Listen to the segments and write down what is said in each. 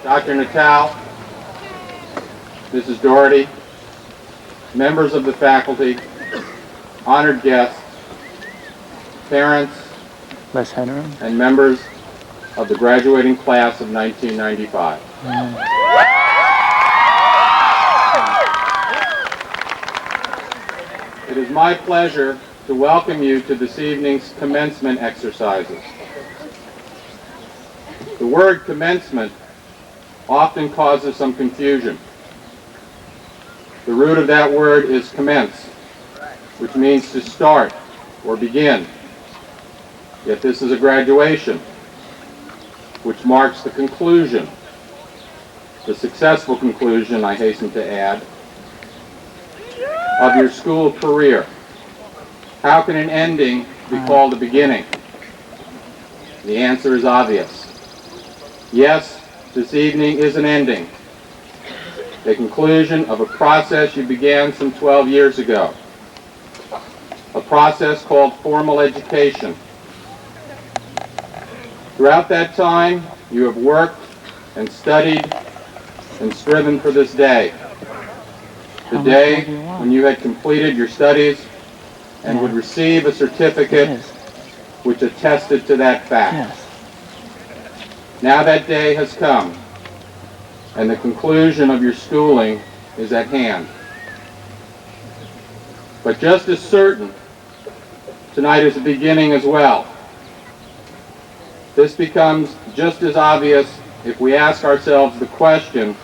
Dr. Natal, Mrs. Doherty, members of the faculty, honored guests, parents, and members of the graduating class of 1995. It is my pleasure to welcome you to this evening's commencement exercises. The word commencement often causes some confusion. The root of that word is commence, which means to start or begin. Yet this is a graduation, which marks the conclusion, the successful conclusion, I hasten to add, of your school career. How can an ending be called a beginning? The answer is obvious. Yes, this evening is an ending, the conclusion of a process you began some 12 years ago, a process called formal education. Throughout that time, you have worked and studied and striven for this day, the day when you had completed your studies and would receive a certificate which attested to that fact. Now that day has come, and the conclusion of your schooling is at hand. But just as certain, tonight is the beginning as well. This becomes just as obvious if we ask ourselves the question,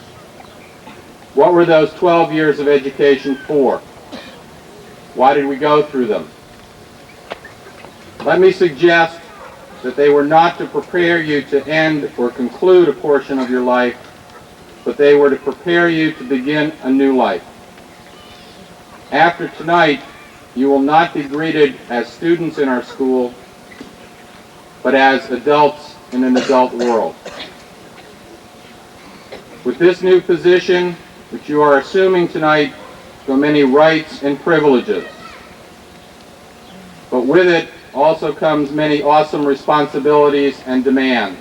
what were those 12 years of education for? Why did we go through them? Let me suggest that they were not to prepare you to end or conclude a portion of your life, but they were to prepare you to begin a new life. After tonight, you will not be greeted as students in our school, but as adults in an adult world. With this new position, which you are assuming tonight, go many rights and privileges. But with it also comes many awesome responsibilities and demands.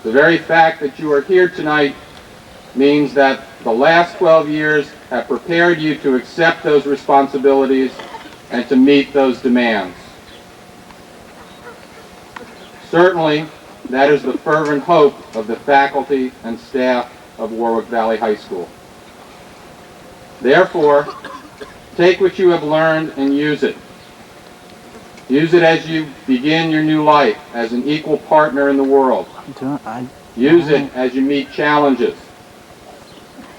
The very fact that you are here tonight means that the last 12 years have prepared you to accept those responsibilities and to meet those demands. Certainly, that is the fervent hope of the faculty and staff of Warwick Valley High School. Therefore, take what you have learned and use it. Use it as you begin your new life as an equal partner in the world. Use it as you meet challenges.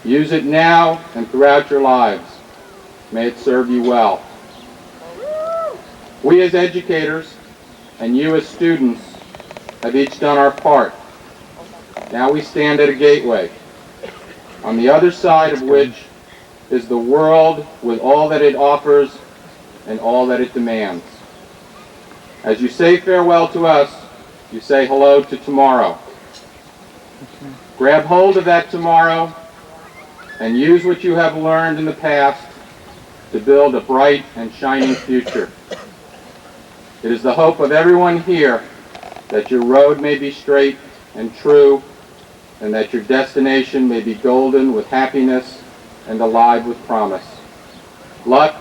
Use it now and throughout your lives. May it serve you well. We as educators and you as students have each done our part. Now we stand at a gateway, on the other side of which is the world with all that it offers and all that it demands. As you say farewell to us, you say hello to tomorrow. Grab hold of that tomorrow and use what you have learned in the past to build a bright and shining future. It is the hope of everyone here that your road may be straight and true, and that your destination may be golden with happiness and alive with promise. Luck,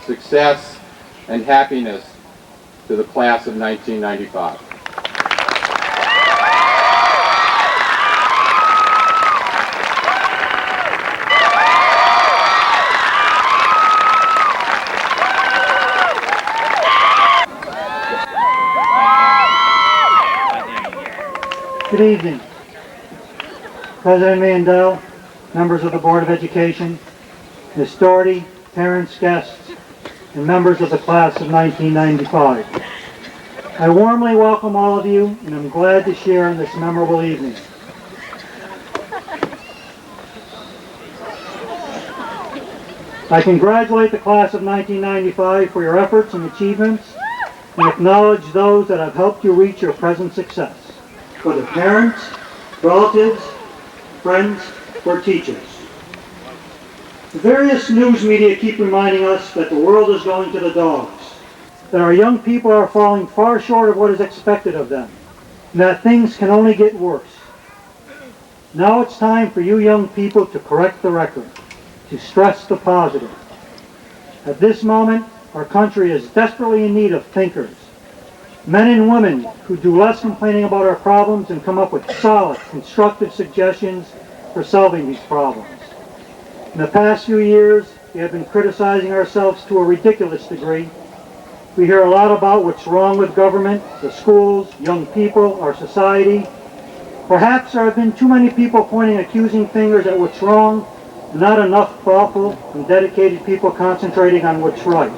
success, and happiness to the class of 1995. Good evening. President Mandel, members of the Board of Education, Ms. Doherty, parents, guests, and members of the class of 1995. I warmly welcome all of you, and I'm glad to share in this memorable evening. I congratulate the class of 1995 for your efforts and achievements, and acknowledge those that have helped you reach your present success, whether parents, relatives, friends, or teachers. The various news media keep reminding us that the world is going to the dogs, that our young people are falling far short of what is expected of them. and that things can only get worse. Now it's time for you young people to correct the record, to stress the positive. At this moment, our country is desperately in need of thinkers, men and women who do less complaining about our problems and come up with solid, constructive suggestions for solving these problems. In the past few years, we have been criticizing ourselves to a ridiculous degree. We hear a lot about what's wrong with government, the schools, young people, our society. Perhaps there have been too many people pointing accusing fingers at what's wrong, and not enough thoughtful and dedicated people concentrating on what's right,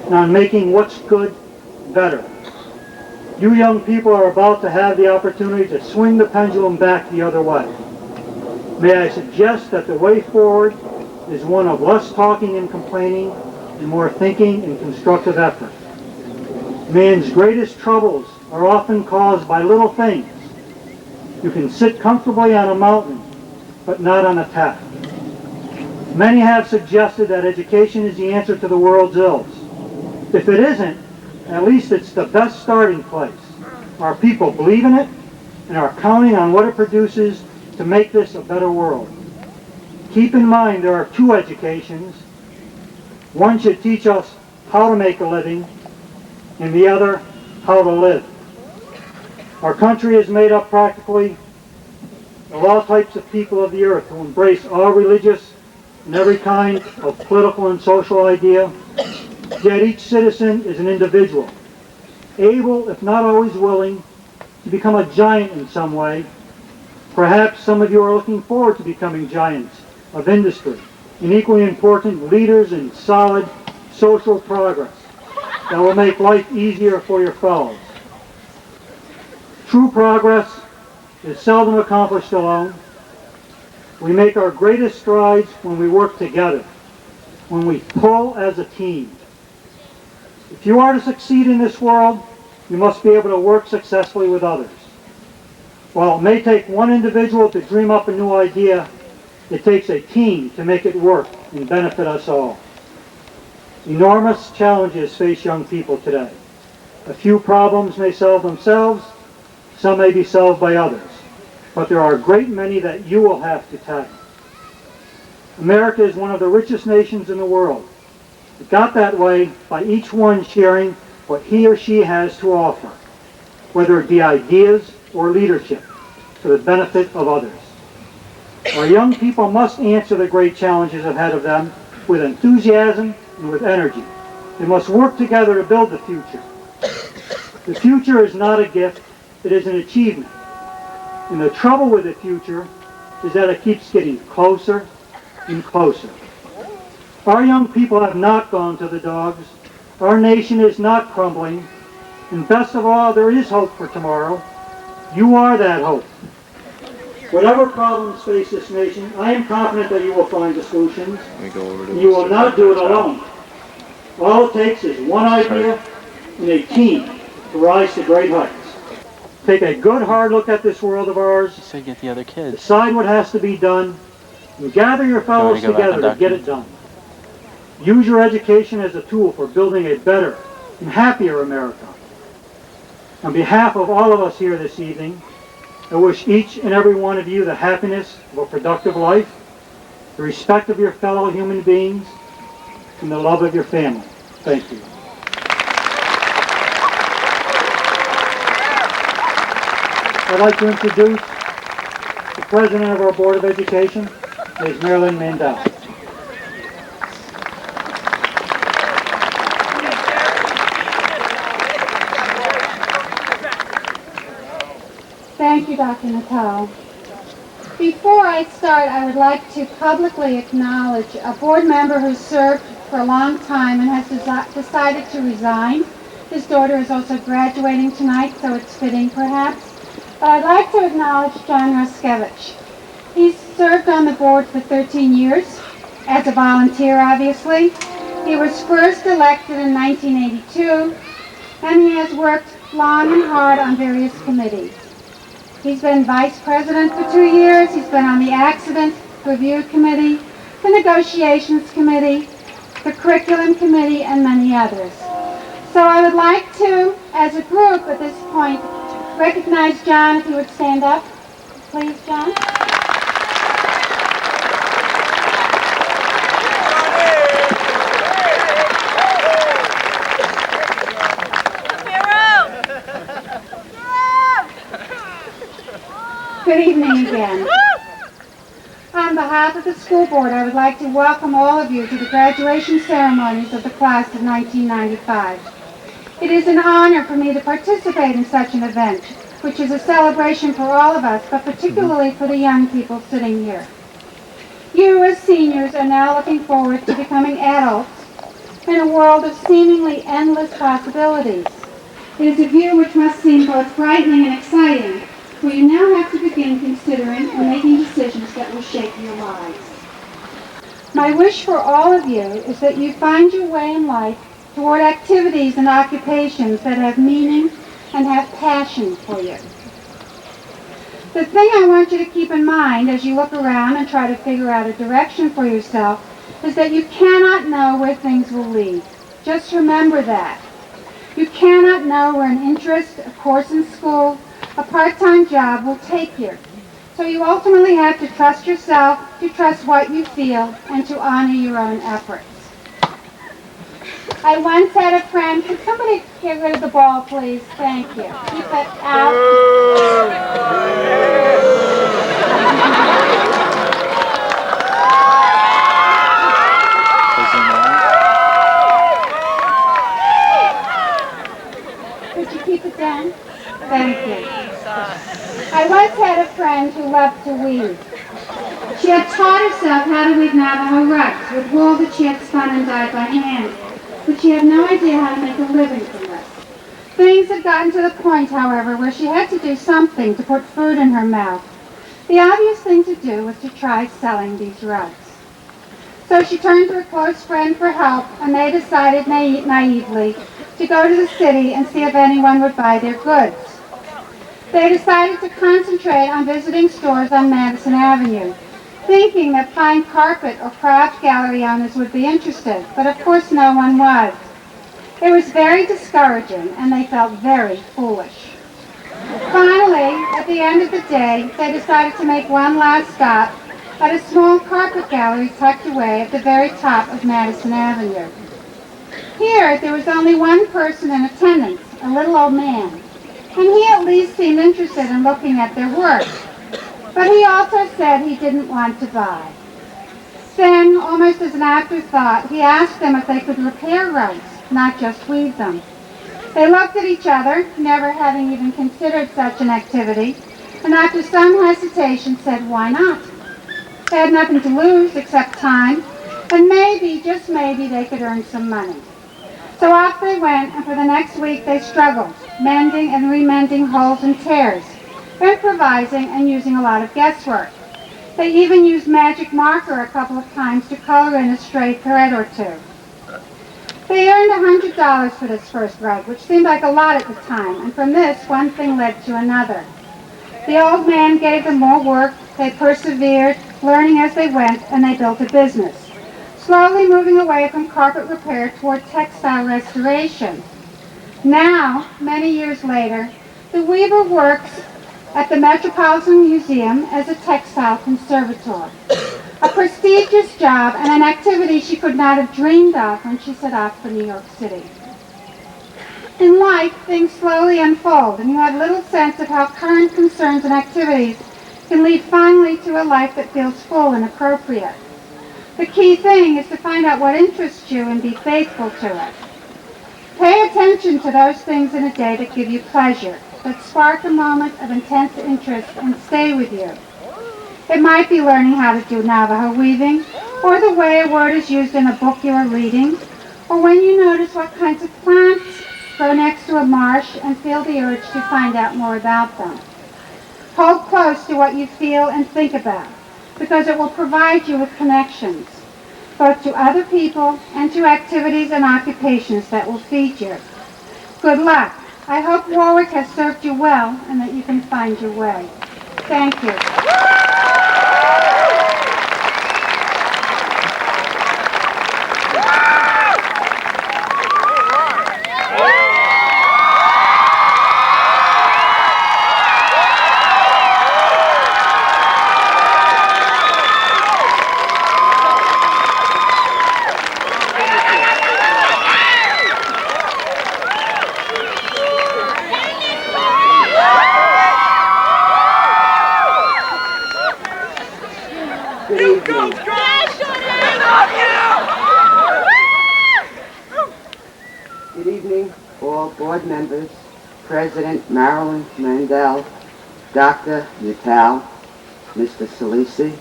and on making what's good better. You young people are about to have the opportunity to swing the pendulum back the other way. May I suggest that the way forward is one of less talking and complaining and more thinking and constructive effort. Man's greatest troubles are often caused by little things. You can sit comfortably on a mountain, but not on a tack. Many have suggested that education is the answer to the world's ills. If it isn't, at least it's the best starting place. Our people believe in it and are counting on what it produces to make this a better world. Keep in mind there are two educations. One should teach us how to make a living, and the other, how to live. Our country is made up practically of all types of people of the earth who embrace all religious and every kind of political and social idea. Yet each citizen is an individual, able, if not always willing, to become a giant in some way. Perhaps some of you are looking forward to becoming giants of industry and equally important leaders in solid social progress that will make life easier for your fellows. True progress is seldom accomplished alone. We make our greatest strides when we work together, when we pull as a team. If you are to succeed in this world, you must be able to work successfully with others. While it may take one individual to dream up a new idea, it takes a team to make it work and benefit us all. Enormous challenges face young people today. A few problems may solve themselves, some may be solved by others, but there are a great many that you will have to tackle. America is one of the richest nations in the world. It got that way by each one sharing what he or she has to offer, whether it be ideas or leadership, to the benefit of others. Our young people must answer the great challenges ahead of them with enthusiasm and with energy. They must work together to build the future. The future is not a gift, it is an achievement. And the trouble with the future is that it keeps getting closer and closer. Our young people have not gone to the dogs. Our nation is not crumbling. And best of all, there is hope for tomorrow. You are that hope. Whatever problems face this nation, I am confident that you will find the solutions. And you will not do it alone. All it takes is one idea and a team to rise to great heights. Take a good hard look at this world of ours. So get the other kids. Decide what has to be done, and gather your fellows together to get it done. Use your education as a tool for building a better and happier America. On behalf of all of us here this evening, I wish each and every one of you the happiness of a productive life, the respect of your fellow human beings, and the love of your family. Thank you. I'd like to introduce the President of our Board of Education, Ms. Marilyn Mandel. Thank you, Dr. Natal. Before I start, I would like to publicly acknowledge a board member who served for a long time and has decided to resign. His daughter is also graduating tonight, so it's fitting perhaps. But I'd like to acknowledge John Ruskevich. He's served on the board for 13 years, as a volunteer obviously. He was first elected in 1982, and he has worked long and hard on various committees. He's been vice president for 2 years. He's been on the accident review committee, the negotiations committee, the curriculum committee, and many others. So I would like to, as a group at this point, recognize John, if you would stand up. Please, John. Good evening again. On behalf of the school board, I would like to welcome all of you to the graduation ceremonies of the class of 1995. It is an honor for me to participate in such an event, which is a celebration for all of us, but particularly for the young people sitting here. You, as seniors, are now looking forward to becoming adults in a world of seemingly endless possibilities. It is a view which must seem both frightening and exciting, for you now have to begin considering and making decisions that will shape your lives. My wish for all of you is that you find your way in life toward activities and occupations that have meaning and have passion for you. The thing I want you to keep in mind as you look around and try to figure out a direction for yourself is that you cannot know where things will lead. Just remember that. You cannot know where an interest, a course in school, a part-time job will take you. So you ultimately have to trust yourself, to trust what you feel, and to honor your own efforts. I once had a friend. Can somebody get rid of the ball, please? Thank you. Keep it out. Could you keep it down? Thank you. I once had a friend who loved to weave. She had taught herself how to weave Navajo rugs with wool that she had spun and dyed by hand, but she had no idea how to make a living from this. Things had gotten to the point, however, where she had to do something to put food in her mouth. The obvious thing to do was to try selling these rugs. So she turned to a close friend for help, and they decided naively to go to the city and see if anyone would buy their goods. They decided to concentrate on visiting stores on Madison Avenue, thinking that fine carpet or craft gallery owners would be interested, but of course no one was. It was very discouraging, and they felt very foolish. Finally, at the end of the day, they decided to make one last stop at a small carpet gallery tucked away at the very top of Madison Avenue. Here, there was only one person in attendance, a little old man, and he at least seemed interested in looking at their work. But he also said he didn't want to buy. Then, almost as an afterthought, he asked them if they could repair rugs, not just weave them. They looked at each other, never having even considered such an activity, and after some hesitation said, why not? They had nothing to lose except time, and maybe, just maybe, they could earn some money. So off they went, and for the next week they struggled, mending and remending holes and tears, improvising and using a lot of guesswork. They even used magic marker a couple of times to color in a stray thread or two. They earned $100 for this first rug, which seemed like a lot at the time, and from this, one thing led to another. The old man gave them more work, they persevered, learning as they went, and they built a business, slowly moving away from carpet repair toward textile restoration. Now, many years later, the weaver works at the Metropolitan Museum as a textile conservator, a prestigious job and an activity she could not have dreamed of when she set off for New York City. In life, things slowly unfold, and you have little sense of how current concerns and activities can lead finally to a life that feels full and appropriate. The key thing is to find out what interests you and be faithful to it. Pay attention to those things in a day that give you pleasure, that spark a moment of intense interest and stay with you. It might be learning how to do Navajo weaving, or the way a word is used in a book you are reading, or when you notice what kinds of plants grow next to a marsh and feel the urge to find out more about them. Hold close to what you feel and think about, because it will provide you with connections, both to other people and to activities and occupations that will feed you. Good luck. I hope Warwick has served you well and that you can find your way. Thank you. Good evening, all board members, President Marilyn Mandel, Dr. Natal, Mr. Salisi,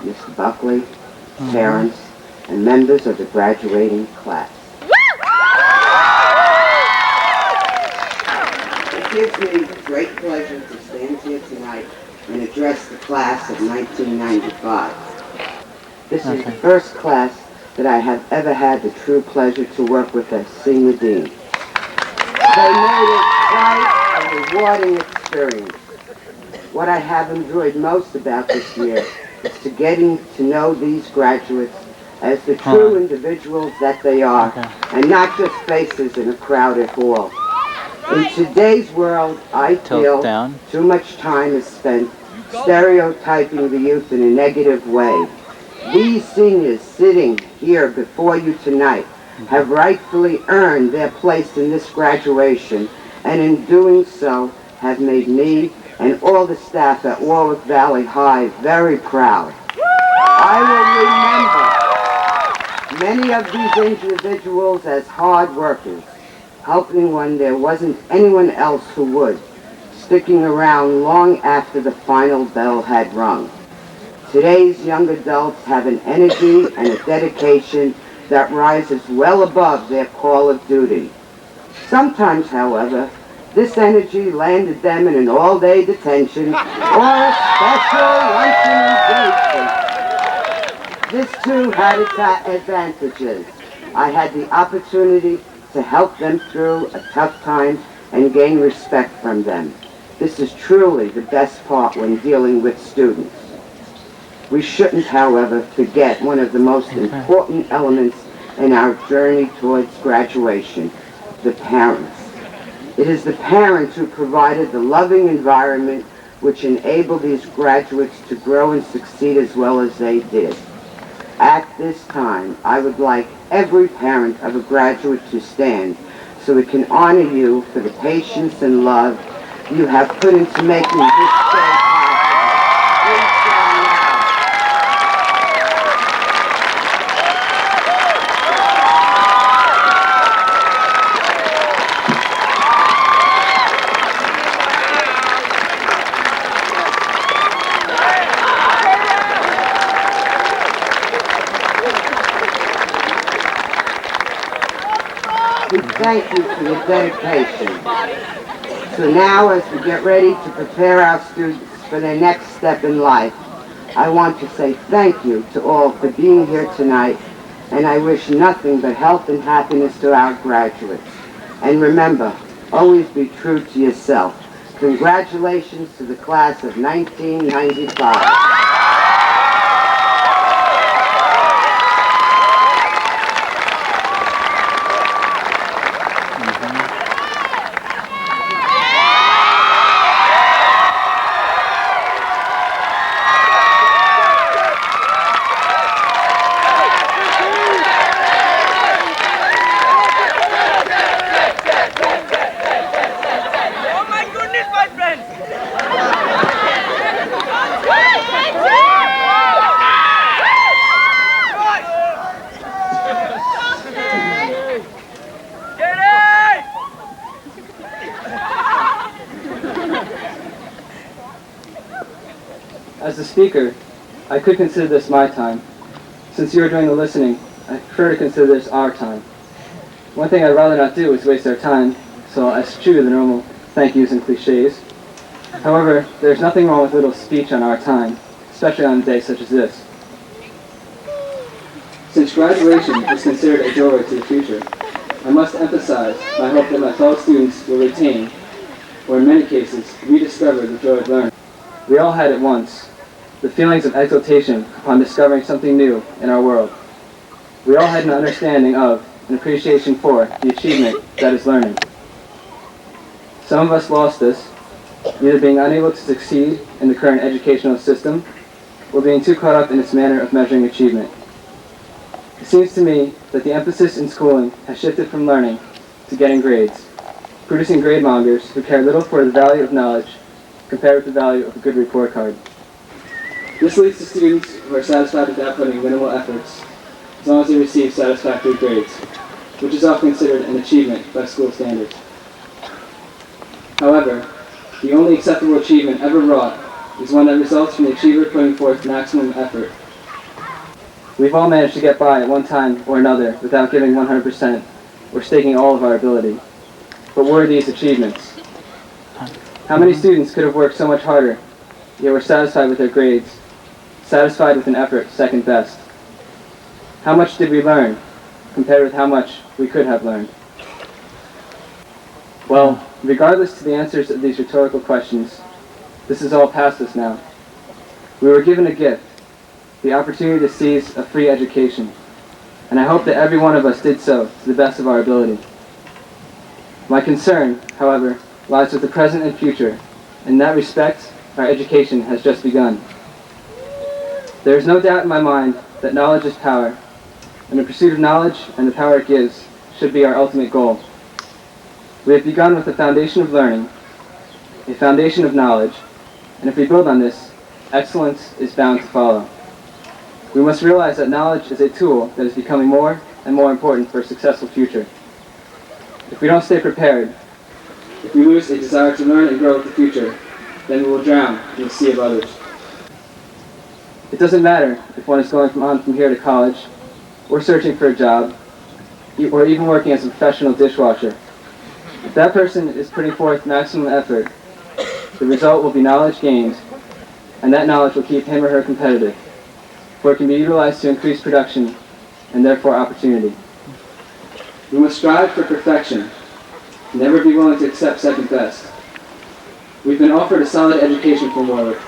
Mr. Buckley, parents, and members of the graduating class. It gives me great pleasure to stand here tonight and address the class of 1995. This is the first class that I have ever had the true pleasure to work with as senior dean. They made it quite a rewarding experience. What I have enjoyed most about this year is to getting to know these graduates as the true individuals that they are, and not just faces in a crowded hall. In today's world, I feel too much time is spent stereotyping the youth in a negative way. These seniors sitting here before you tonight have rightfully earned their place in this graduation, and in doing so have made me and all the staff at Warwick Valley High very proud. I will remember many of these individuals as hard workers, helping when there wasn't anyone else who would, sticking around long after the final bell had rung. Today's young adults have an energy and a dedication that rises well above their call of duty. Sometimes, however, this energy landed them in an all-day detention or a special luncheon engagement. This too had its advantages. I had the opportunity to help them through a tough time and gain respect from them. This is truly the best part when dealing with students. We shouldn't, however, forget one of the most important elements in our journey towards graduation, the parents. It is the parents who provided the loving environment which enabled these graduates to grow and succeed as well as they did. At this time, I would like every parent of a graduate to stand so we can honor you for the patience and love you have put into making this day possible. Please stand now. We thank you for your dedication. So now, as we get ready to prepare our students for their next step in life, I want to say thank you to all for being here tonight, and I wish nothing but health and happiness to our graduates. And remember, always be true to yourself. Congratulations to the class of 1995. As the speaker, I could consider this my time. Since you are doing the listening, I prefer to consider this our time. One thing I'd rather not do is waste our time, so I eschew the normal thank yous and cliches. However, there's nothing wrong with a little speech on our time, especially on a day such as this. Since graduation is considered a doorway to the future, I must emphasize my hope that my fellow students will retain, or in many cases, rediscover the joy of learning. We all had it once, the feelings of exultation upon discovering something new in our world. We all had an understanding of and appreciation for the achievement that is learning. Some of us lost this, either being unable to succeed in the current educational system, or being too caught up in its manner of measuring achievement. It seems to me that the emphasis in schooling has shifted from learning to getting grades, producing grade mongers who care little for the value of knowledge compared with the value of a good report card. This leads to students who are satisfied with outputting minimal efforts as long as they receive satisfactory grades, which is often considered an achievement by school standards. However, the only acceptable achievement ever wrought is one that results from the achiever putting forth maximum effort. We've all managed to get by at one time or another without giving 100% or staking all of our ability. But what are these achievements? How many students could have worked so much harder, yet were satisfied with their grades, satisfied with an effort second best? How much did we learn, compared with how much we could have learned? Well, regardless to the answers of these rhetorical questions, this is all past us now. We were given a gift, the opportunity to seize a free education, and I hope that every one of us did so to the best of our ability. My concern, however, lies with the present and future. In that respect, our education has just begun. There is no doubt in my mind that knowledge is power, and the pursuit of knowledge and the power it gives should be our ultimate goal. We have begun with a foundation of learning, a foundation of knowledge, and if we build on this, excellence is bound to follow. We must realize that knowledge is a tool that is becoming more and more important for a successful future. If we don't stay prepared, if we lose a desire to learn and grow with the future, then we will drown in the sea of others. It doesn't matter if one is going on from here to college, or searching for a job, or even working as a professional dishwasher. If that person is putting forth maximum effort, the result will be knowledge gained, and that knowledge will keep him or her competitive, for it can be utilized to increase production and therefore opportunity. We must strive for perfection, never be willing to accept second best. We've been offered a solid education from Warwick,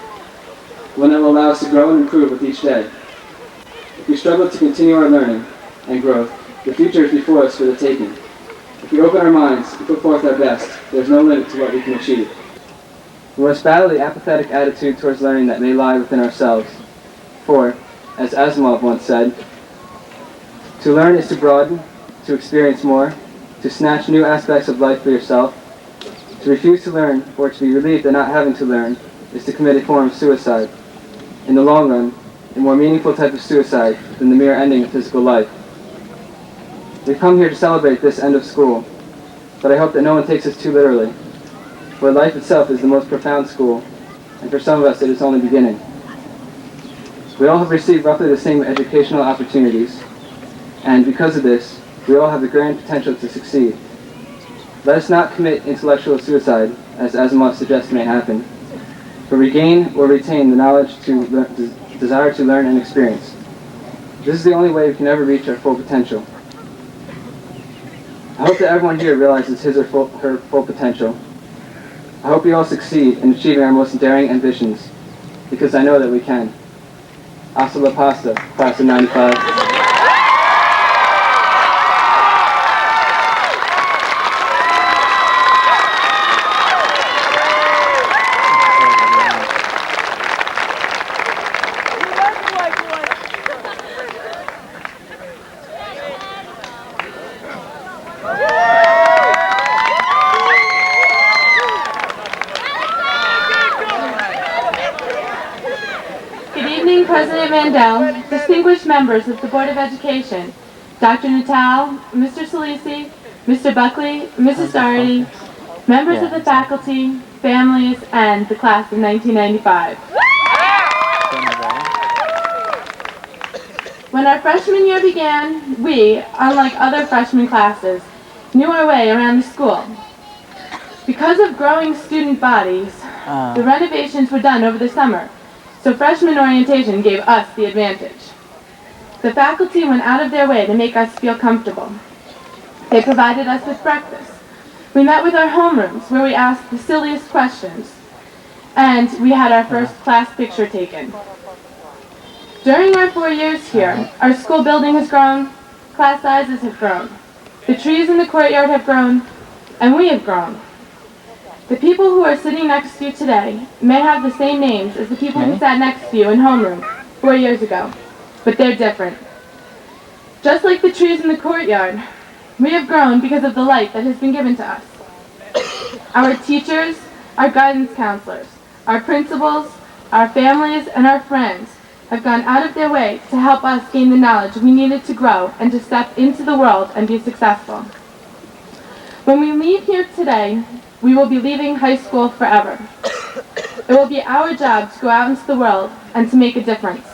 one that will allow us to grow and improve with each day. If we struggle to continue our learning and growth, the future is before us for the taking. If we open our minds and put forth our best, there's no limit to what we can achieve. We must battle the apathetic attitude towards learning that may lie within ourselves. For, as Asimov once said, to learn is to broaden, to experience more, to snatch new aspects of life for yourself. To refuse to learn, or to be relieved at not having to learn, is to commit a form of suicide. In the long run, a more meaningful type of suicide than the mere ending of physical life. We've come here to celebrate this end of school, but I hope that no one takes us too literally, for life itself is the most profound school, and for some of us it is only beginning. We all have received roughly the same educational opportunities, and because of this, we all have the grand potential to succeed. Let us not commit intellectual suicide, as Asimov suggests may happen, but regain or retain the knowledge to desire to learn and experience. This is the only way we can ever reach our full potential. I hope that everyone here realizes his or her full potential. I hope we all succeed in achieving our most daring ambitions, because I know that we can. Hasta la pasta, class of 95. President Mandel, distinguished members of the Board of Education, Dr. Natal, Mr. Salisi, Mr. Buckley, Mrs. Staturday, members of the faculty, families, and the class of 1995. When our freshman year began, we, unlike other freshman classes, knew our way around the school. Because of growing student bodies, the renovations were done over the summer, so freshman orientation gave us the advantage. The faculty went out of their way to make us feel comfortable. They provided us with breakfast. We met with our homerooms, where we asked the silliest questions, and we had our first class picture taken. During our 4 years here, our school building has grown, class sizes have grown, the trees in the courtyard have grown, and we have grown. The people who are sitting next to you today may have the same names as the people who sat next to you in homeroom 4 years ago, but they're different. Just like the trees in the courtyard, we have grown because of the light that has been given to us. Our teachers, our guidance counselors, our principals, our families, and our friends have gone out of their way to help us gain the knowledge we needed to grow and to step into the world and be successful. When we leave here today, we will be leaving high school forever. It will be our job to go out into the world and to make a difference.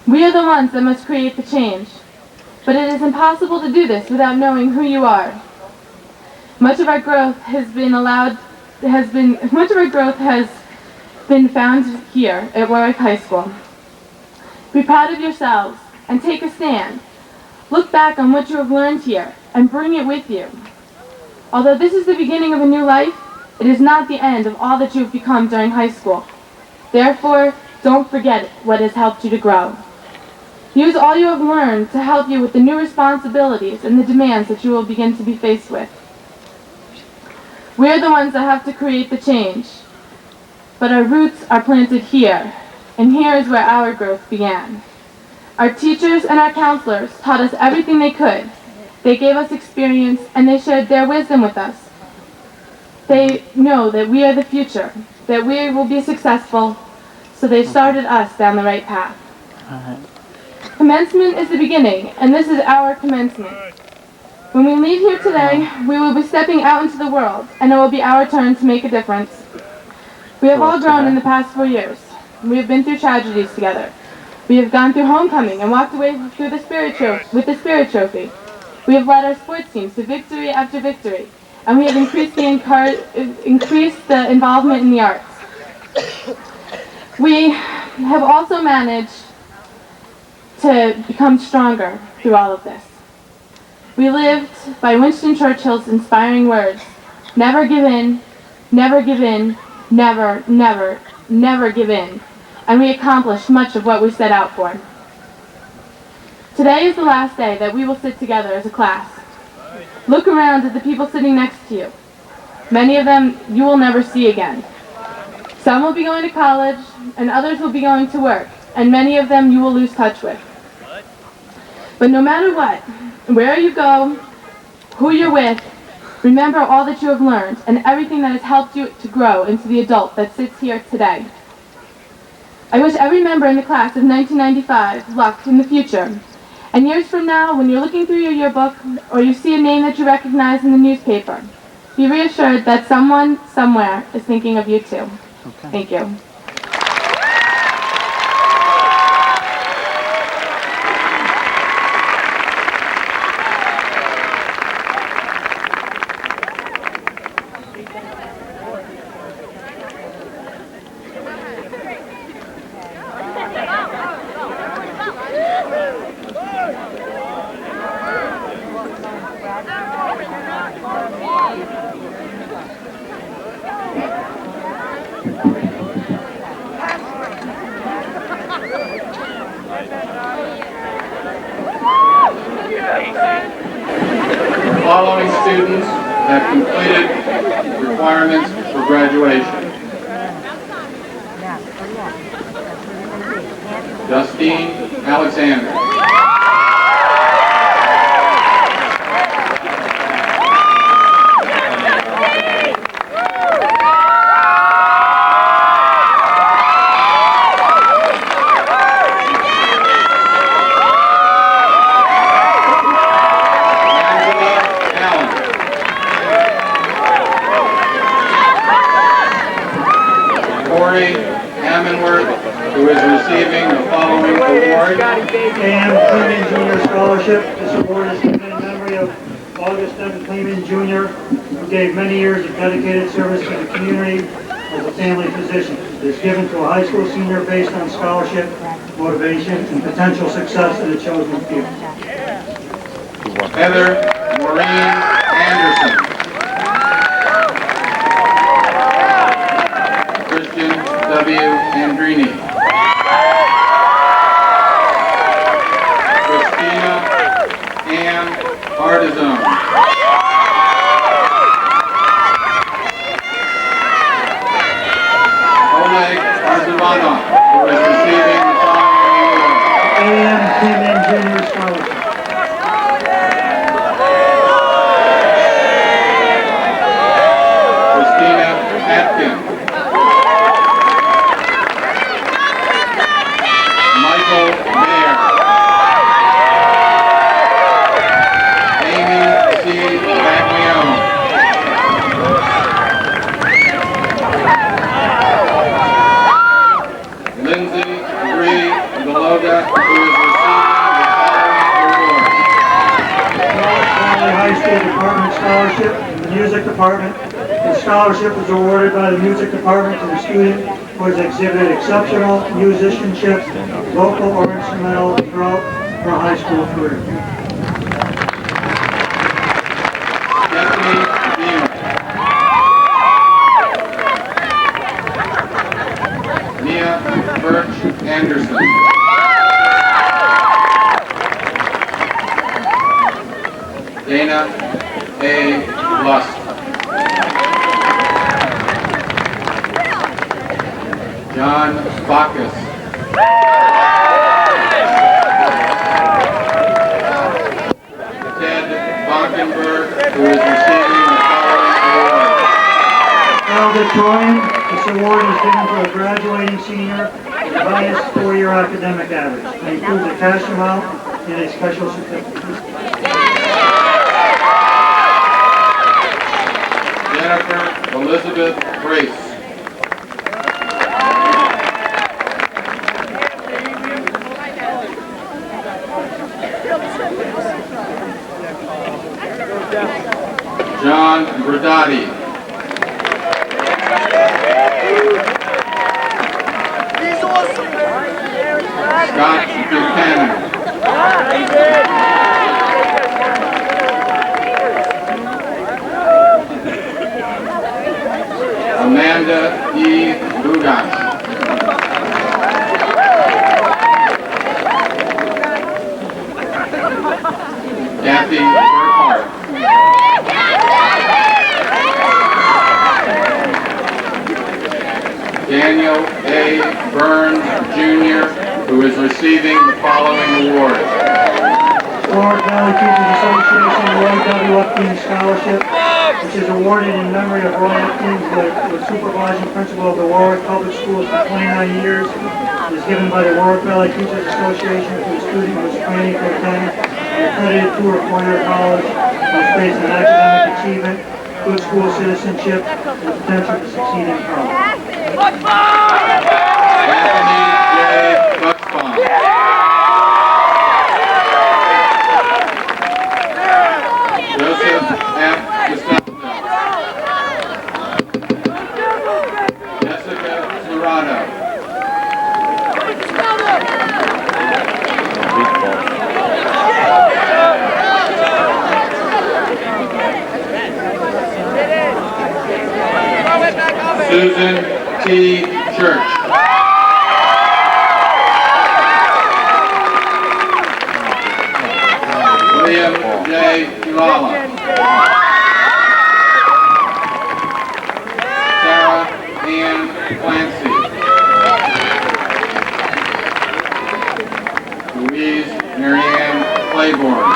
We are the ones that must create the change, but it is impossible to do this without knowing who you are. Much of our growth has been found here at Warwick High School. Be proud of yourselves and take a stand. Look back on what you have learned here and bring it with you. Although this is the beginning of a new life, it is not the end of all that you have become during high school. Therefore, don't forget what has helped you to grow. Use all you have learned to help you with the new responsibilities and the demands that you will begin to be faced with. We are the ones that have to create the change, but our roots are planted here, and here is where our growth began. Our teachers and our counselors taught us everything they could. They gave us experience, and they shared their wisdom with us. They know that we are the future, that we will be successful, so they started us down the right path. Commencement is the beginning, and this is our commencement. When we leave here today, we will be stepping out into the world, and it will be our turn to make a difference. We have all grown in the past 4 years. We have been through tragedies together. We have gone through homecoming and walked away with the Spirit Trophy. We have led our sports teams to victory after victory, and we have increased the involvement in the arts. We have also managed to become stronger through all of this. We lived by Winston Churchill's inspiring words, never give in, never give in, never, never, never give in, and we accomplished much of what we set out for. Today is the last day that we will sit together as a class. Look around at the people sitting next to you. Many of them you will never see again. Some will be going to college, and others will be going to work, and many of them you will lose touch with. But no matter what, where you go, who you're with, remember all that you have learned and everything that has helped you to grow into the adult that sits here today. I wish every member in the class of 1995 luck in the future. And years from now, when you're looking through your yearbook or you see a name that you recognize in the newspaper, be reassured that someone, somewhere, is thinking of you too. Okay. Thank you. The following students have completed requirements for graduation. Justine Alexander. Who is receiving the following award. A.M. Cleveland Jr. Scholarship. This award is given in memory of August M. Cleveland Jr., who gave many years of dedicated service to the community as a family physician. It is given to a high school senior based on scholarship, motivation, and potential success in a chosen field. Heather Maureen Anderson. Christian W. Andrini. Christina Ann Artizone. Oleg Arzavanov, who is receiving the following award. A.M. Cleveland Jr. Scholarship. Christina Atkin. Department Scholarship in the Music Department. The scholarship was awarded by the Music Department to the student who has exhibited exceptional musicianship, vocal or instrumental, throughout her high school career. Stephanie Beamer. Mia Birch Anderson. Dana A. Lust. John Bacchus. Ted Bonkenberg, who is receiving the following award. Valedictorian, this award is given to a graduating senior with the highest four-year academic average. It includes a cash amount and a special certificate. Jennifer Elizabeth Grace. John Bradati. Scott Buchanan. Amanda E. Bugash. Kathy Burkhart. Daniel A. Burns, Jr., who is receiving the following award. Warwick Valley Teachers Association Roy W. Upton Scholarship, which is awarded in memory of Roy Upton, who was supervising principal of the Warwick Public Schools for 29 years. It is given by the Warwick Valley Teachers Association to a student who is planning to attend an accredited two or four-year college who is based on academic achievement, good school citizenship, and the potential to succeed in college. Anthony J. Bucksbaum. Joseph F. Costello. Jessica Serrano. Susan T. Church. William J. Ulala. Sarah Ann Clancy. Louise Marianne Claiborne.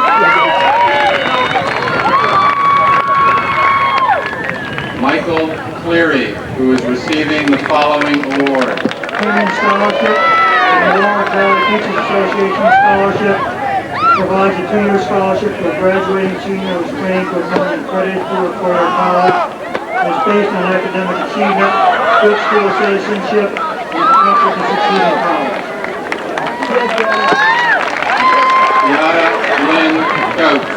Michael Cleary, who is receiving the following award. Premium Scholarship and the Warwick Valley Teachers Association Scholarship provides a two-year scholarship to a graduating senior who is planning to attend an accredited two or four-year college and is based on academic achievement, good school citizenship, and potential to succeed in college. Yada Lynn Coates.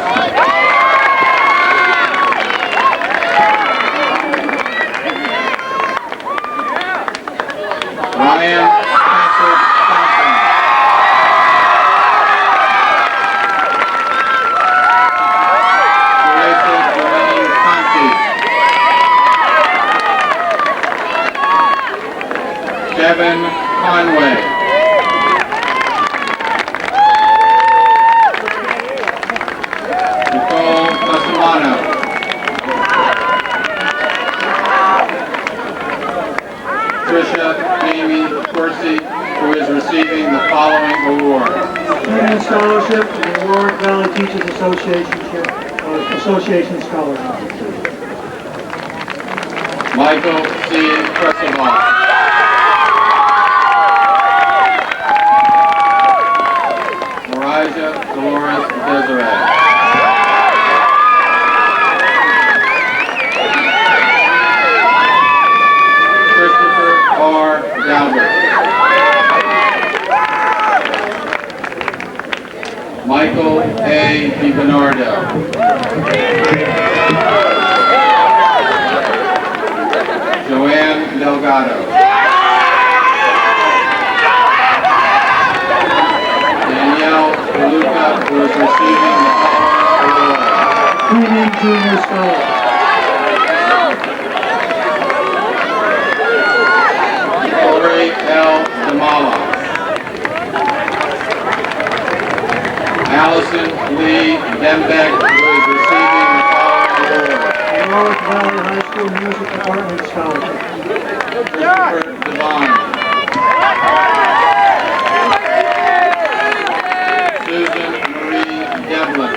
Ryan Spencer Thompson. Teresa Elaine Conti. Kevin Conway. Nicole Castellano. Trisha Amy Corsi, who is receiving the following award. Premium Scholarship and the Warwick Valley Teachers Association Scholarship. Michael C. Percival. Marija Dolores Desiree. Christopher R. Galbert. Michael A. DiBernardo. Joanne Delgado. Danielle DeLuca, who is receiving the following award. Premium Junior Scholar. Corey L. Damala. Allison Lee Dembeck, who is receiving the following award. Warwick Valley High School Music Department Scholarship. Christopher Devine. Susan Marie Devlin.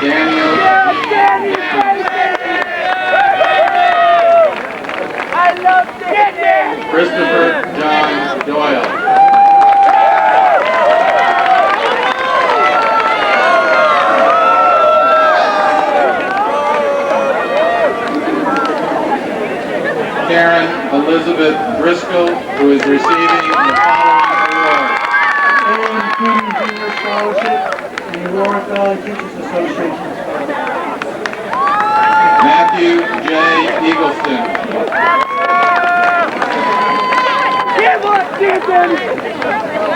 Daniel G. Downs. Christopher John Doyle. Karen Elizabeth Driscoll, who is receiving the following award. And Premium Junior Scholarship and the Warwick Valley Teachers Association Scholarship. Matthew J. Eagleston.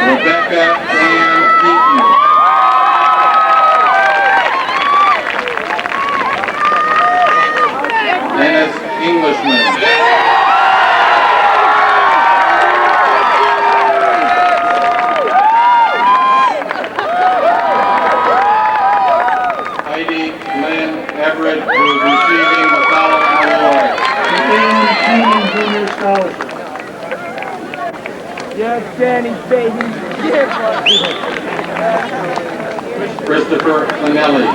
Rebecca Ann Keaton. Dennis Englishman. Heidi Lynn Everett, who is receiving the following award. And Premium Junior Scholarship. Yeah, Danny, baby. Yeah, Christopher Clinelli.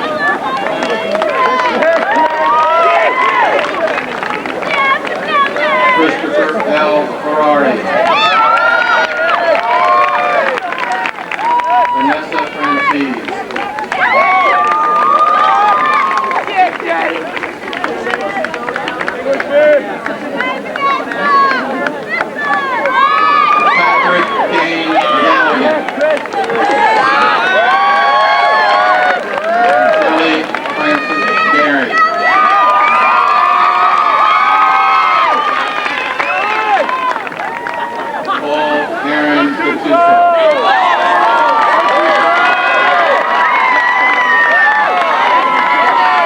Christopher L. Ferrari. Vanessa Francis. Patrick Kane Gallion. Shelley Francis Gary. Paul Aaron Gattuso.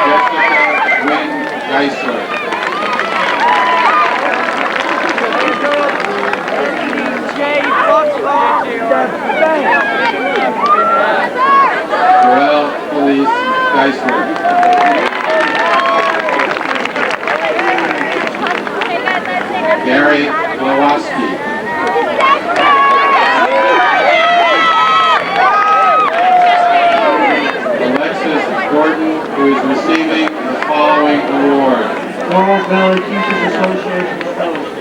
Jessica Wynn Geisler. Joel Felice Geisler. Gary Glowowski. Alexis Gordon, who is receiving the following award. Warwick Valley Teachers Association Scholarship.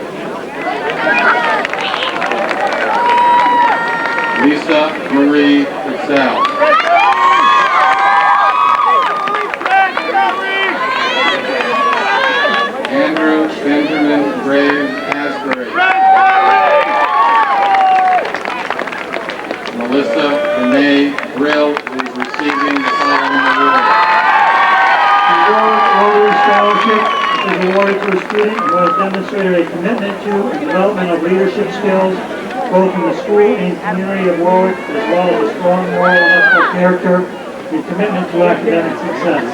Lisa Marie Excel. Andrew Benjamin Graves Asbury. Melissa Renee Brill, who is receiving the following award. The Warwick Rotary Scholarship is awarded to a student who has demonstrated a commitment to and development of leadership skills both in the school and community of Warwick, as well as a strong moral and ethical character and commitment to academic success.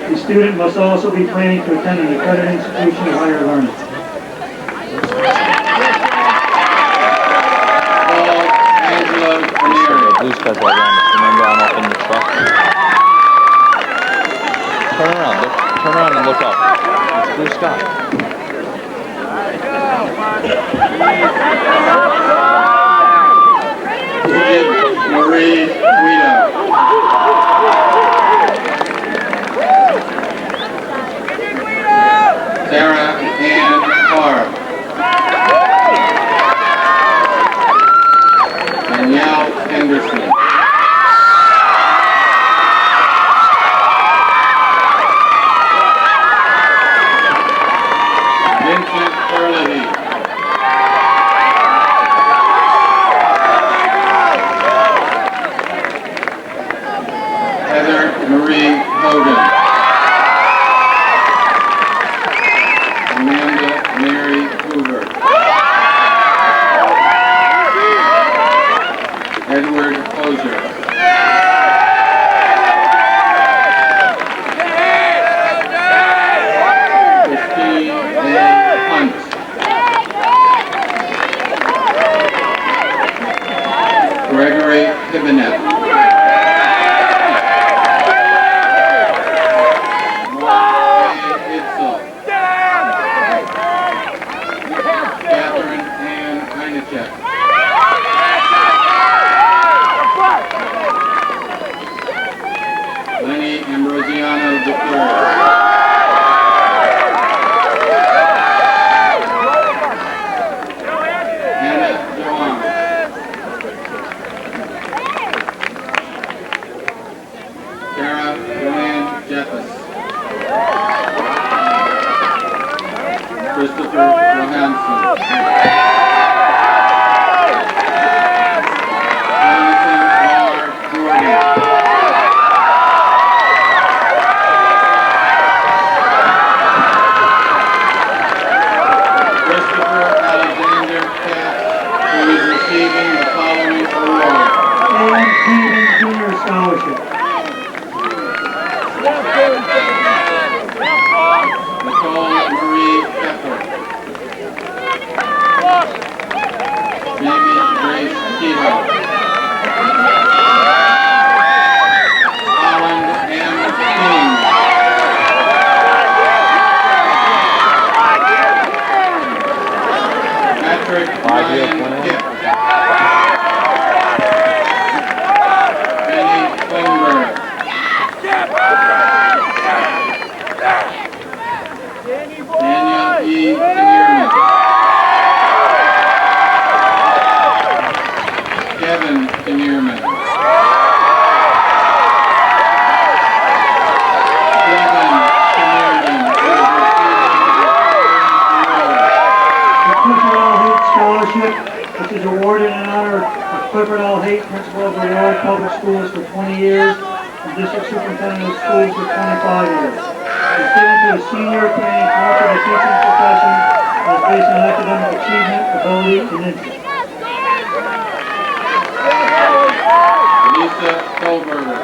The student must also be planning to attend an accredited institution of higher learning. Paul Angelo Canary. Blue skies all around us. Remember, I'm up in the truck. Turn around. Turn around and look up. It's blue sky. Bridget Marie Guido. Sarah Ann Tozer. Christine A. Hunt. Gregory Hibanet. Catherine Ann Heinechek. Lenny Ambrosiano III. Hannah Joan. Sarah Joanne Jeffers. Christopher Johansson. Principal of the Warwick Public Schools for 20 years and District Superintendent of Schools for 25 years. It's given to a senior planning to work in the teaching profession and is based on academic achievement, ability, and interest. Lisa Kohlberger.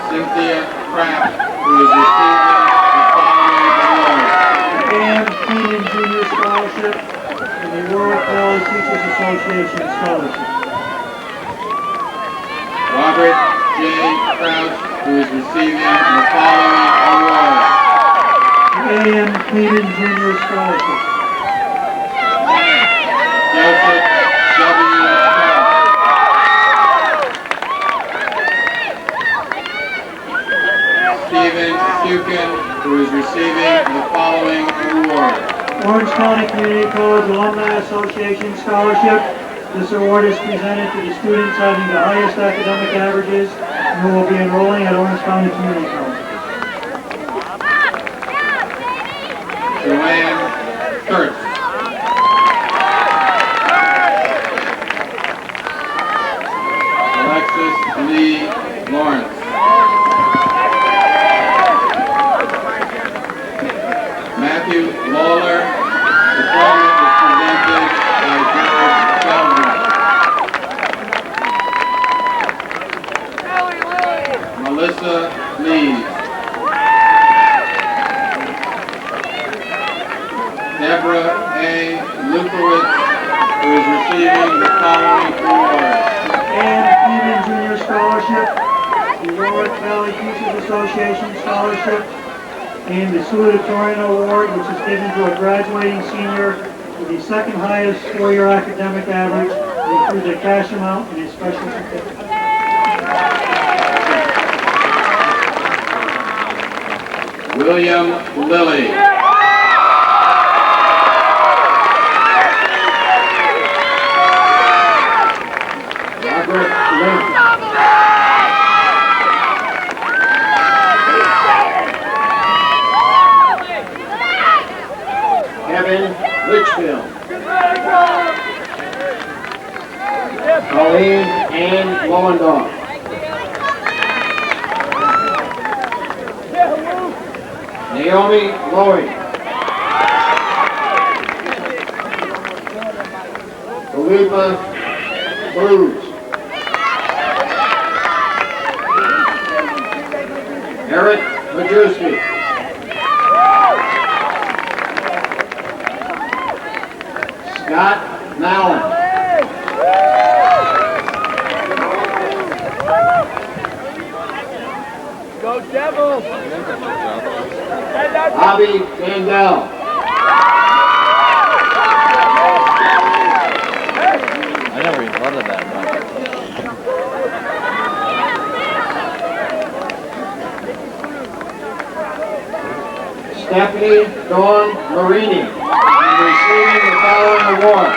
Cynthia Kraft, who is receiving the following awards. And Keenan Junior Scholarship and the Warwick Valley Teachers Association Scholarship. Robert J. Krause, who is receiving the following awards. A.M. Keenan Junior Scholarship. Joseph W. Kraft. Stephen Fukin, who is receiving the following awards. Orange County Community College Alumni Association Scholarship. This award is presented to the students having the highest academic averages and who will be enrolling at Orange County Community College. Joanne Kurtz. Alexis Lee Lawrence. Matthew Lawler. The diploma is presented by George Feldman. Melissa Lee. Deborah A. Lukowitz, who is receiving the following awards. And Keenan Junior Scholarship, the Warwick Valley Teachers Association Scholarship, and the Salutatorian Award, which is given to a graduating senior with the second highest four-year academic average. It includes a cash amount and a special certificate. William Lilly. Robert Lynn. Kevin Litchfield. Colleen Ann Lowendorf. Naomi Lloyd. Philippa Blues. Eric Majewski. Scott Mallon. Go Devils! Bobby Mandel. I never even thought of that. Stephanie Dawn Marini, receiving the following award.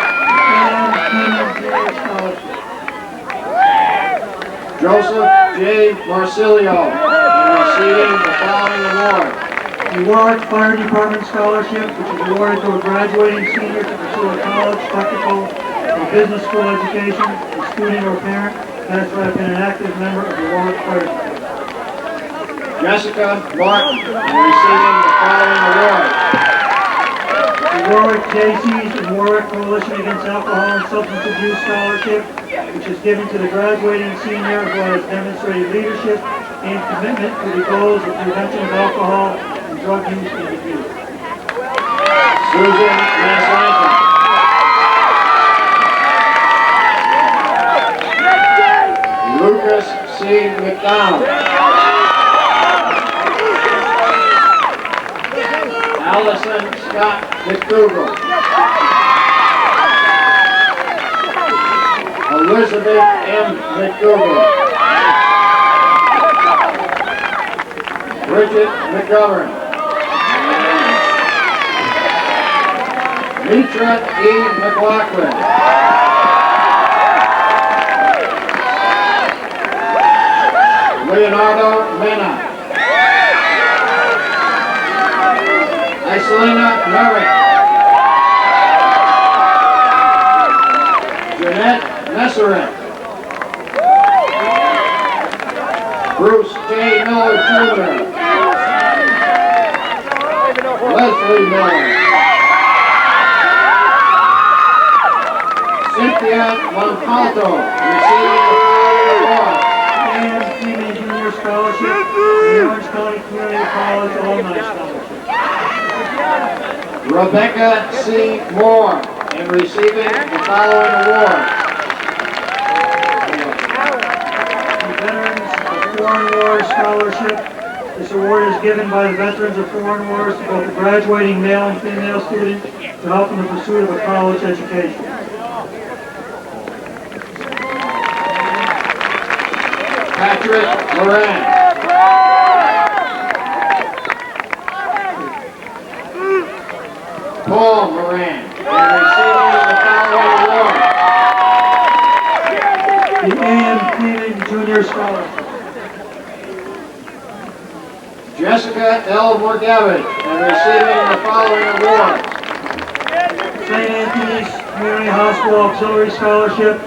Joseph J. Marsilio, receiving the following award. The Warwick Fire Department Scholarship, which is awarded to a graduating senior to pursue a college, technical, or business school education, a student or parent, has to have been an active member of the Warwick Fire Department. Jessica Martin, receiving the following award. The Warwick Jaycees and Warwick Coalition Against Alcohol and Substance Abuse Scholarship, which is given to the graduating senior who has demonstrated leadership and commitment to the goals of prevention of alcohol and drug use and abuse. Susan Maslanta. Lucas C. McDonald. Allison Scott McDougall. Elizabeth M. McDougall. Bridget McGovern. Mitra E. McLaughlin. Leonardo Mena. Iselina Merrick. Jeanette Messerin. Bruce J. Miller Jr. Leslie Miller. Cynthia Montalto, receiving the following award. And Female Junior Scholarship, the Orange County Community College Alumni Scholarship. Rebecca C. Moore, and receiving the following award. The Veterans of Foreign Wars Scholarship. This award is given by the Veterans of Foreign Wars to both the graduating male and female student to help in the pursuit of a college education. Patrick Moran. Paul Moran, and receiving the following award. The A.M. Cleveland Junior Scholarship. Jessica L. Morgavage, and receiving the following award. St. Anthony's Community Hospital Auxiliary Scholarship,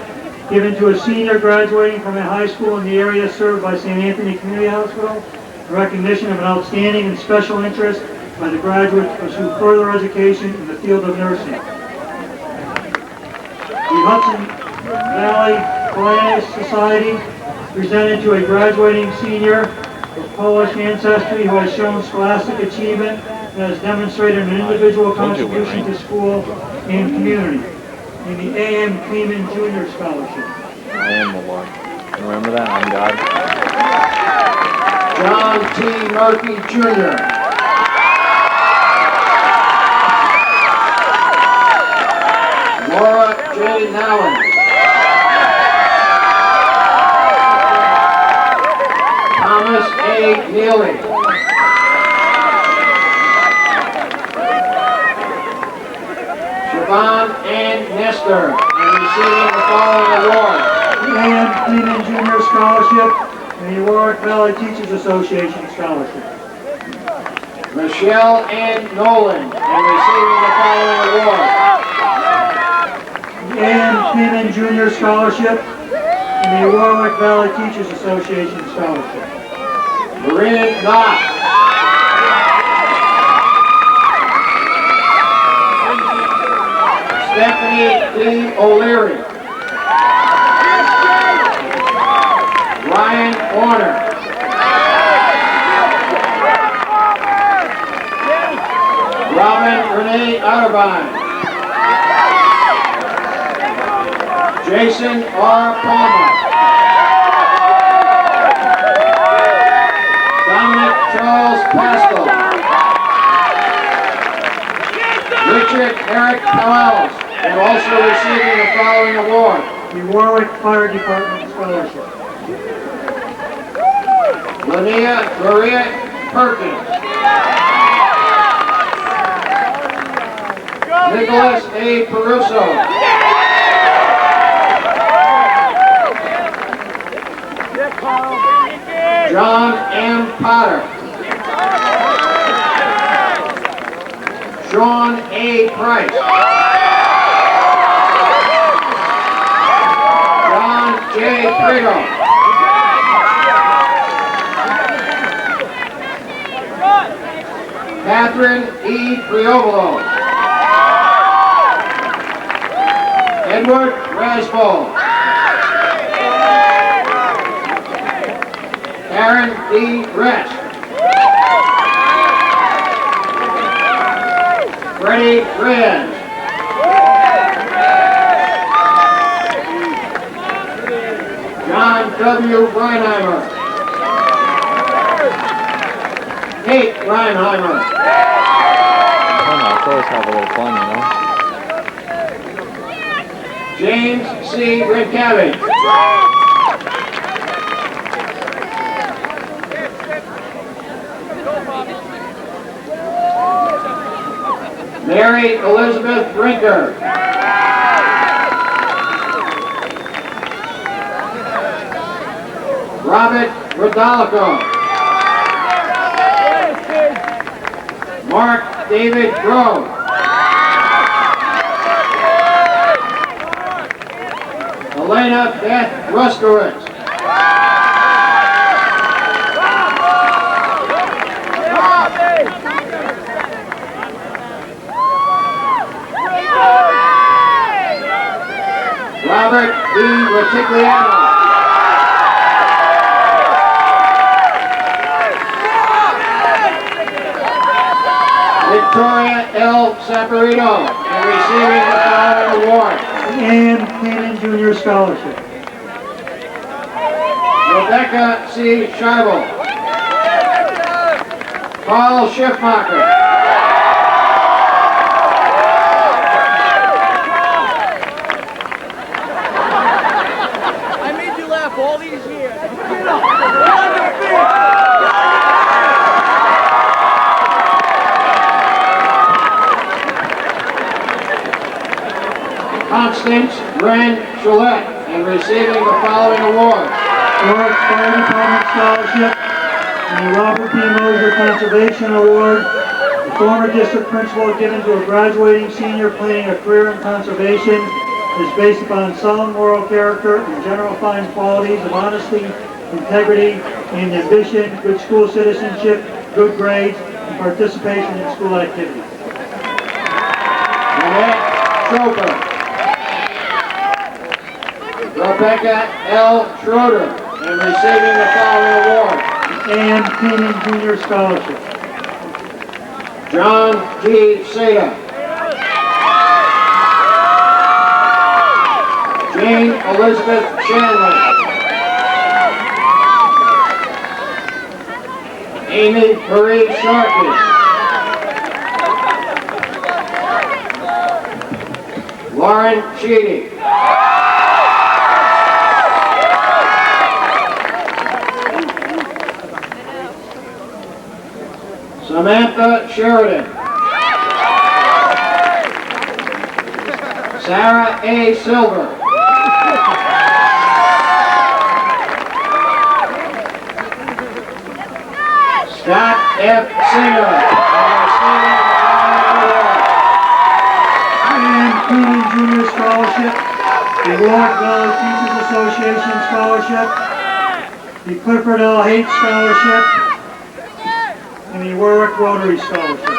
given to a senior graduating from a high school in the area served by St. Anthony Community Hospital, in recognition of an outstanding and special interest by the graduate to pursue further education in the field of nursing. The Hudson Valley Hellenic Society presented to a graduating senior of Polish ancestry who has shown scholastic achievement and has demonstrated an individual contribution to school and community, in the A.M. Kleeman Junior Scholarship. I am the Lord. Remember that? I'm God. John T. Murphy Jr. Laura J. Nowin. Thomas A. Neely. Siobhan Ann Nestor, and receiving the following award. The A.M. Kleeman Junior Scholarship and the Warwick Valley Teachers Association Scholarship. Michelle Ann Nolan, and receiving the following award. The A.M. Kleeman Junior Scholarship and the Warwick Valley Teachers Association Scholarship. Marin Knott. Stephanie D. O'Leary. Ryan Warner. Robin Renee Otterbein. Jason R. Palmer. Dominic Charles Pascal. Richard Eric Powell, and also receiving the following award. The Warwick Fire Department Scholarship. Linnea Maria Perkins. Nicholas A. Peruso. John M. Potter. Sean A. Price. John J. Prigo. Catherine E. Priovolo. Edward Rasbol. Aaron D. Rest. Freddie Reyes. John W. Reinheimer. Kate Reinheimer. Let's always have a little fun, you know? James C. Rincavage. Mary Elizabeth Brinker. Robert Rodolico. Mark David Grove. Elena Beth Ruskowitz. Robert D. Retigliano. Victoria L. Saporito, and receiving the following award. The Ann Cannon Junior Scholarship. Rebecca C. Scheibel. Paul Schiffmacher. I made you laugh all these years. Constance Ren Gillette, and receiving the following award. Warwick Fire Department Scholarship and the Robert B. Moser Conservation Award. The former district principal given to a graduating senior planning a career in conservation is based upon solid moral character and general fine qualities of honesty, integrity, and ambition, good school citizenship, good grades, and participation in school activities. Lynette Schroeder. Rebecca L. Schroeder, and receiving the following award. Ann Cannon Junior Scholarship. John G. Seda. Jane Elizabeth Shanley. Amy Marie Sharkey. Lauren Sheedy. Samantha Sheridan. Sarah A. Silver. Scott F. Singer. Ann Cannon Junior Scholarship. The Warwick Village Teachers Association Scholarship. The Clifford L. Haight Scholarship. And the Warwick Rotary Scholarship.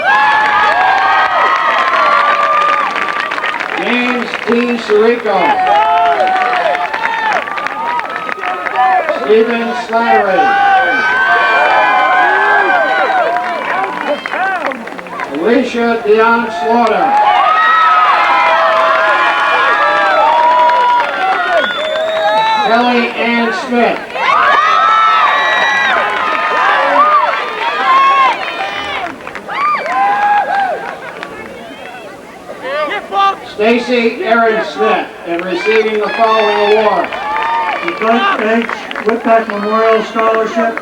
James T. Sirico. Stephen Slattery. Alicia Dion Slaughter. Kelly Ann Smith. Stacy Erin Smith, and receiving the following awards. The Doug H. Whitbeck Memorial Scholarship.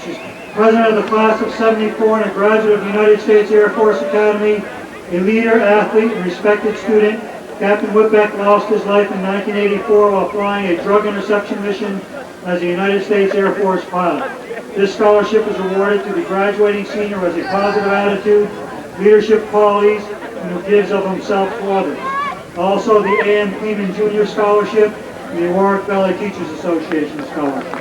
She's president of the class of '74 and a graduate of the United States Air Force Academy, a leader, athlete, and respected student. Captain Whitbeck lost his life in 1984 while flying a drug interception mission as a United States Air Force pilot. This scholarship is awarded to the graduating senior who has a positive attitude, leadership qualities, and who gives of himself to others. Also, the A.M. Kleeman Jr. Scholarship and the Warwick Valley Teachers Association Scholarship.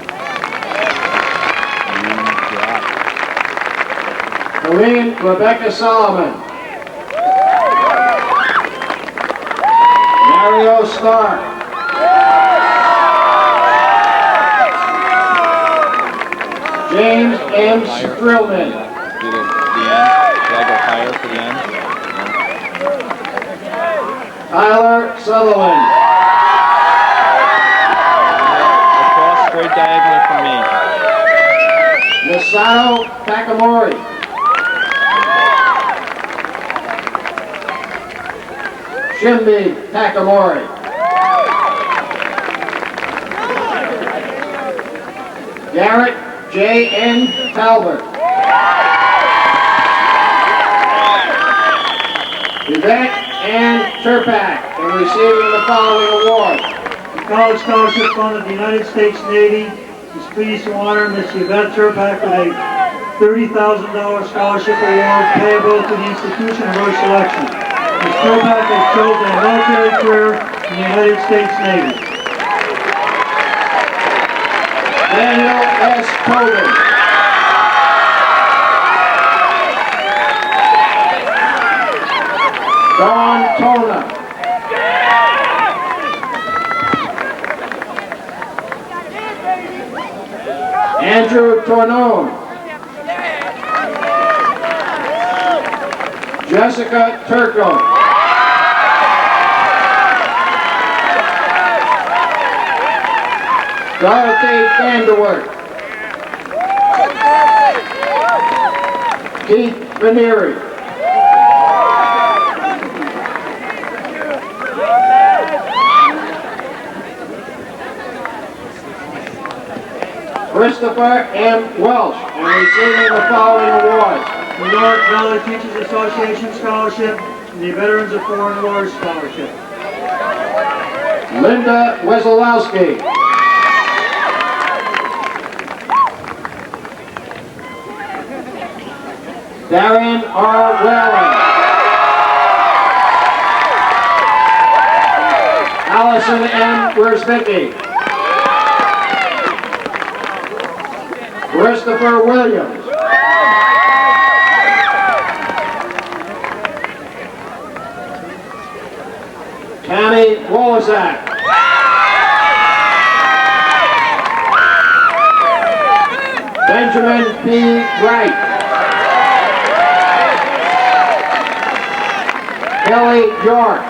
Colleen Rebecca Solomon. Mario Stark. James M. Strillman. Do the end? Should I go higher for the end? Tyler Sutherland. Across straight diagonal for me. Misato Takamori. Shimbi Takamori. Garrett J. N. Talbot. Yvette Ann Turpak, and receiving the following award. The College Scholarship Fund of the United States Navy is pleased to honor Ms. Yvette Turpak with a $30,000 scholarship award payable to the institution of her selection. Ms. Turpak has chosen a military career in the United States Navy. Daniel S. Tobin. Dawn Tona. Andrew Tornone. Jessica Turco. Dorothy Vanderwerf. Keith Vanieri. Christopher M. Welsh, and receiving the following awards. The Warwick Valley Teachers Association Scholarship and the Veterans of Foreign Wars Scholarship. Linda Wesolowski. Darian R. Whalen. Allison M. Wersvicki. Christopher Williams. Tammy Wolozak. Benjamin P. Wright. Kelly York.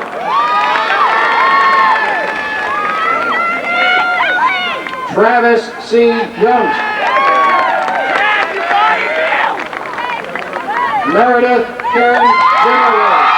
Travis C. Youngst. Meredith Karen Zimmerman.